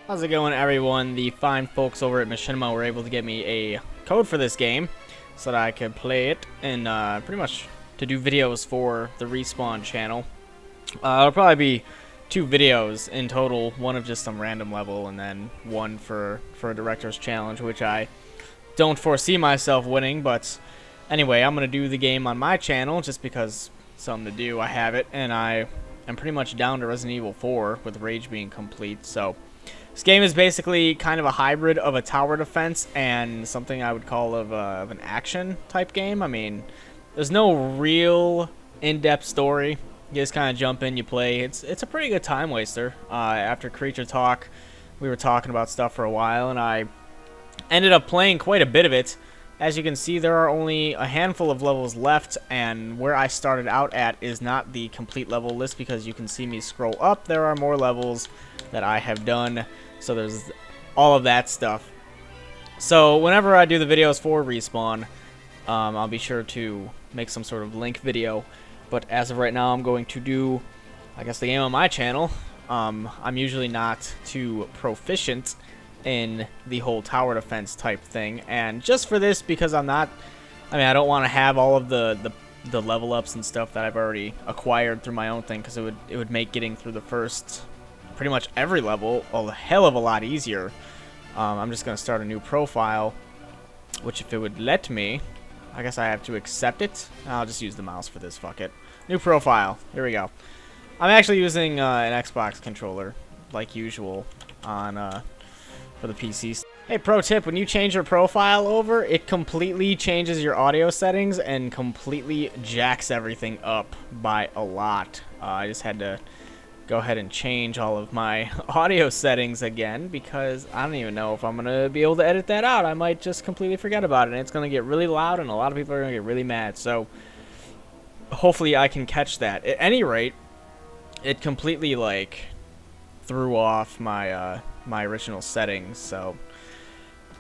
How's it going, everyone? The fine folks over at Machinima were able to get me a code for this game so that I could play it and pretty much to do videos for the Respawn channel. It'll probably be 2 videos in total, one of just some random level and then one for a director's challenge, which I don't foresee myself winning, but anyway, I'm going to do the game on my channel just because it's something to do. I have it, and I am pretty much down to Resident Evil 4 with Rage being complete, so this game is basically kind of a hybrid of a tower defense and something I would call of an action type game. I mean, there's no real in-depth story. You just kind of jump in, you play. It's a pretty good time waster. After Creature Talk, we were talking about stuff for a while, and I ended up playing quite a bit of it. As you can see, there are only a handful of levels left, and where I started out at is not the complete level list because you can see me scroll up. There are more levels that I have done, so there's all of that stuff. So whenever I do the videos for Respawn, I'll be sure to make some sort of link video. But as of right now, I'm going to do, I guess, the game on my channel. I'm usually not too proficient in the whole tower defense type thing, and just for this, because I don't want to have all of the level ups and stuff that I've already acquired through my own thing, because it would make getting through the first pretty much every level a hell of a lot easier. I'm just gonna start a new profile, which if it would let me, I guess I have to accept it. I'll just use the mouse for this, fuck it. New profile, here we go. I'm actually using an Xbox controller like usual on for the PC. Hey, pro tip, when you change your profile over, it completely changes your audio settings and completely jacks everything up by a lot. I just had to go ahead and change all of my audio settings again because I don't even know if I'm going to be able to edit that out. I might just completely forget about it, and it's going to get really loud and a lot of people are going to get really mad. So hopefully I can catch that. At any rate, it completely like threw off my my original settings, so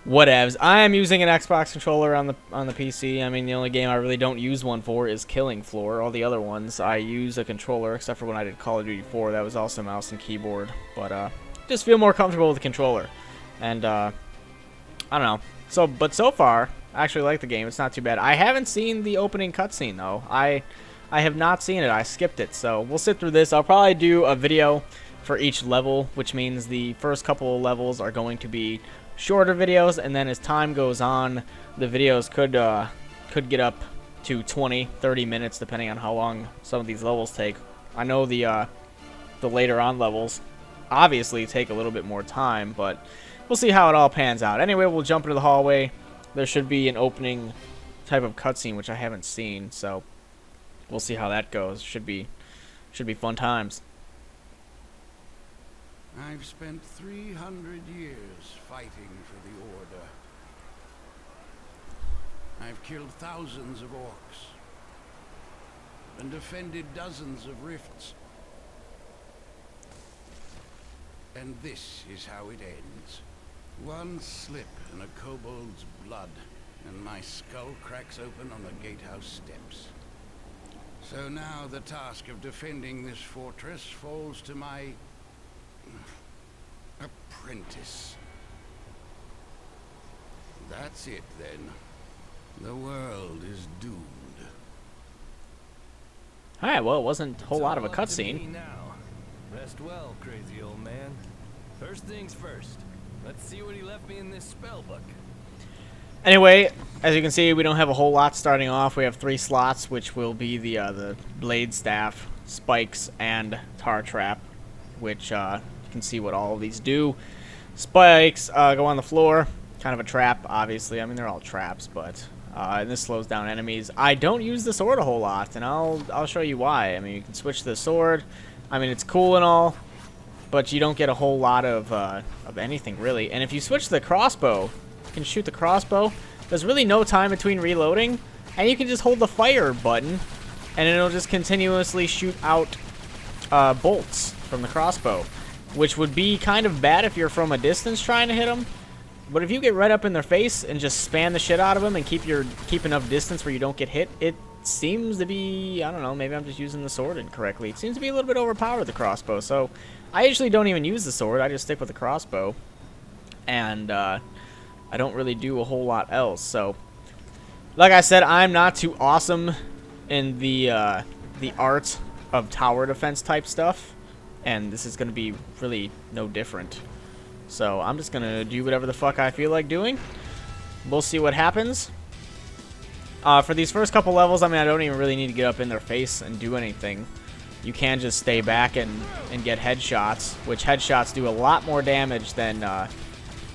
whatevs. I am using an Xbox controller on the PC. I mean, the only game I really don't use one for is Killing Floor. All the other ones I use a controller, except for when I did Call of Duty 4. That was also mouse and keyboard, but just feel more comfortable with the controller. And I don't know. But so far, I actually like the game. It's not too bad. I haven't seen the opening cutscene though. I have not seen it. I skipped it. So we'll sit through this. I'll probably do a video for each level, which means the first couple of levels are going to be shorter videos, and then as time goes on, the videos could get up to 20-30 minutes depending on how long some of these levels take. I know the later on levels obviously take a little bit more time, but we'll see how it all pans out. Anyway, we'll jump into the hallway. There should be an opening type of cutscene which I haven't seen, so we'll see how that goes. Should be fun times. I've spent 300 years fighting for the Order. I've killed thousands of Orcs and defended dozens of rifts. And this is how it ends. One slip and a kobold's blood, and my skull cracks open on the gatehouse steps. So now the task of defending this fortress falls to my apprentice. That's it then. The world is doomed. Alright, well, it wasn't a whole lot of a cutscene. Rest well, crazy old man. First things first. Let's see what he left me in this spell book. Anyway, as you can see, we don't have a whole lot starting off. We have 3 slots, which will be the blade staff, spikes, and tar trap, which you can see what all of these do. Spikes go on the floor, kind of a trap, obviously. I mean, they're all traps, but and this slows down enemies. I don't use the sword a whole lot, and I'll show you why. I mean, you can switch to the sword. I mean, it's cool and all, but you don't get a whole lot of anything really. And if you switch to the crossbow, you can shoot the crossbow. There's really no time between reloading, and you can just hold the fire button, and it'll just continuously shoot out bolts from the crossbow, which would be kind of bad if you're from a distance trying to hit them. But if you get right up in their face and just spam the shit out of them and keep enough distance where you don't get hit, it seems to be, I don't know, maybe I'm just using the sword incorrectly. It seems to be a little bit overpowered, the crossbow. So I usually don't even use the sword. I just stick with the crossbow. And I don't really do a whole lot else. So, like I said, I'm not too awesome in the art of tower defense type stuff. And this is going to be really no different. So, I'm just going to do whatever the fuck I feel like doing. We'll see what happens. For these first couple levels, I mean, I don't even really need to get up in their face and do anything. You can just stay back and get headshots, which headshots do a lot more damage than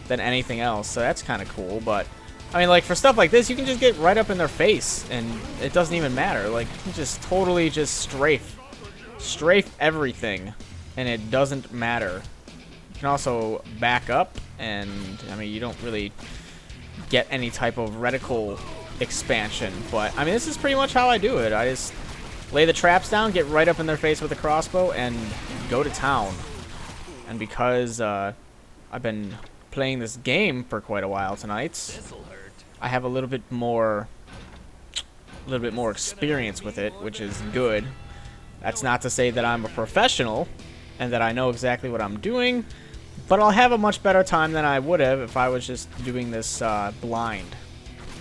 anything else. So that's kind of cool. But I mean, like for stuff like this, you can just get right up in their face, and it doesn't even matter. Like you can just totally just strafe everything, and it doesn't matter. You can also back up, and I mean, you don't really get any type of reticle expansion. But I mean, this is pretty much how I do it. I just lay the traps down, get right up in their face with a crossbow, and go to town. And because I've been playing this game for quite a while tonight, I have a little bit more experience with it, which is good. That's not to say that I'm a professional and that I know exactly what I'm doing, but I'll have a much better time than I would have if I was just doing this blind.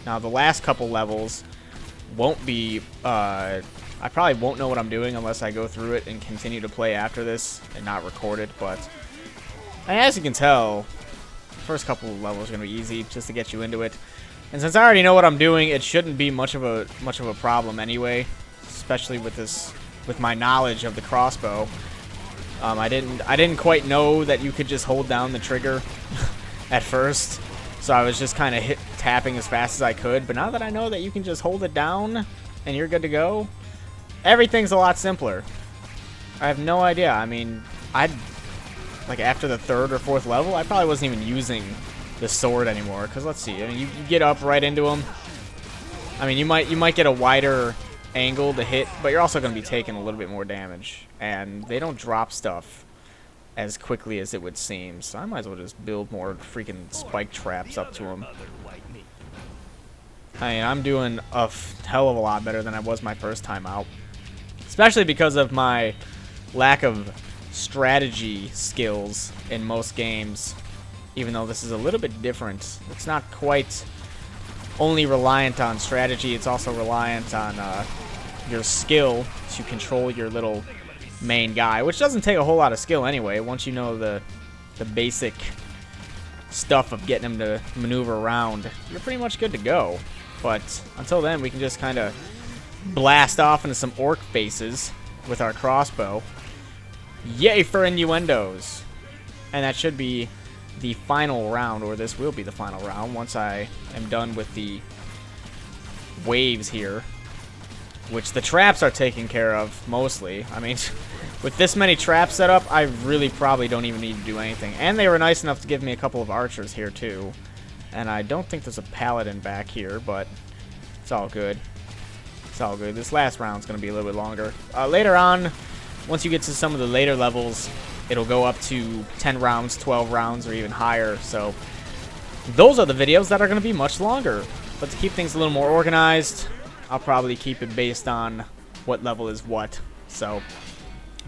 Now, the last couple levels won't be I probably won't know what I'm doing unless I go through it and continue to play after this and not record it, but as you can tell, the first couple of levels are going to be easy just to get you into it. And since I already know what I'm doing, it shouldn't be much of a problem anyway, especially with my knowledge of the crossbow. I didn't quite know that you could just hold down the trigger at first, so I was just kind of tapping as fast as I could. But now that I know that you can just hold it down and you're good to go, everything's a lot simpler. I have no idea. I mean, like after the third or fourth level, I probably wasn't even using the sword anymore. Cause let's see, I mean, you get up right into them. I mean, you might get a wider angle to hit, but you're also going to be taking a little bit more damage, and they don't drop stuff as quickly as it would seem. So I might as well just build more freaking spike traps up to them. I mean, I'm doing a hell of a lot better than I was my first time out. Especially because of my lack of strategy skills in most games. Even though this is a little bit different. It's not quite only reliant on strategy. It's also reliant on your skill to control your little main guy. Which doesn't take a whole lot of skill anyway. Once you know the basic stuff of getting him to maneuver around, you're pretty much good to go. But until then, we can just kind of blast off into some orc faces with our crossbow. Yay for innuendos. And that should be the final round, or this will be the final round once I am done with the waves here, which the traps are taken care of mostly. I mean, with this many traps set up, I really probably don't even need to do anything. And they were nice enough to give me a couple of archers here too. And I don't think there's a paladin back here, but it's all good. It's all good. This last round's going to be a little bit longer. Later on, once you get to some of the later levels, it'll go up to 10 rounds, 12 rounds, or even higher. So those are the videos that are going to be much longer. But to keep things a little more organized, I'll probably keep it based on what level is what. So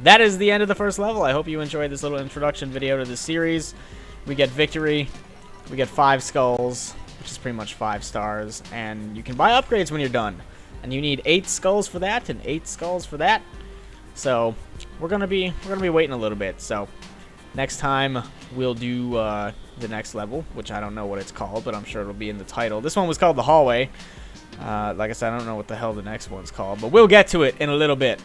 that is the end of the first level. I hope you enjoyed this little introduction video to this series. We get victory. We get 5 skulls, which is pretty much 5 stars. And you can buy upgrades when you're done. And you need 8 skulls for that and 8 skulls for that. So we're gonna be waiting a little bit. So next time we'll do the next level, which I don't know what it's called, but I'm sure it'll be in the title. This one was called the hallway. Like I said, I don't know what the hell the next one's called, but we'll get to it in a little bit.